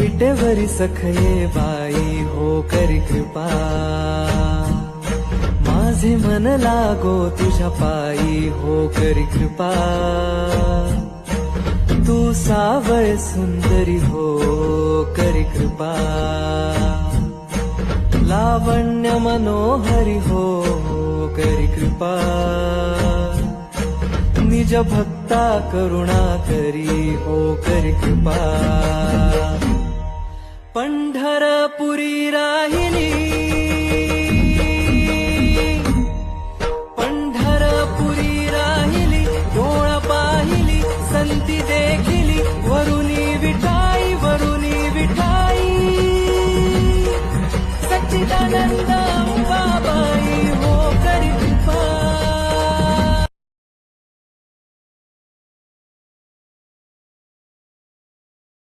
विटेवरी सखये बाई हो करी कृपा, माझे मन लागो तुझ्या पायी हो करी कृपा, तू सावळ सुंदरी हो करी कृपा, लावण्य मनोहरी हो करी कृपा, निज भक्ता करुणा करी हो करी कृपा, पंढरपुरी राहिली, पंढरपुरी राहिली, डोळ पाहिली संती देखिली, वरुणी विठाई, वरुणी विठाई, सच्चिदानंद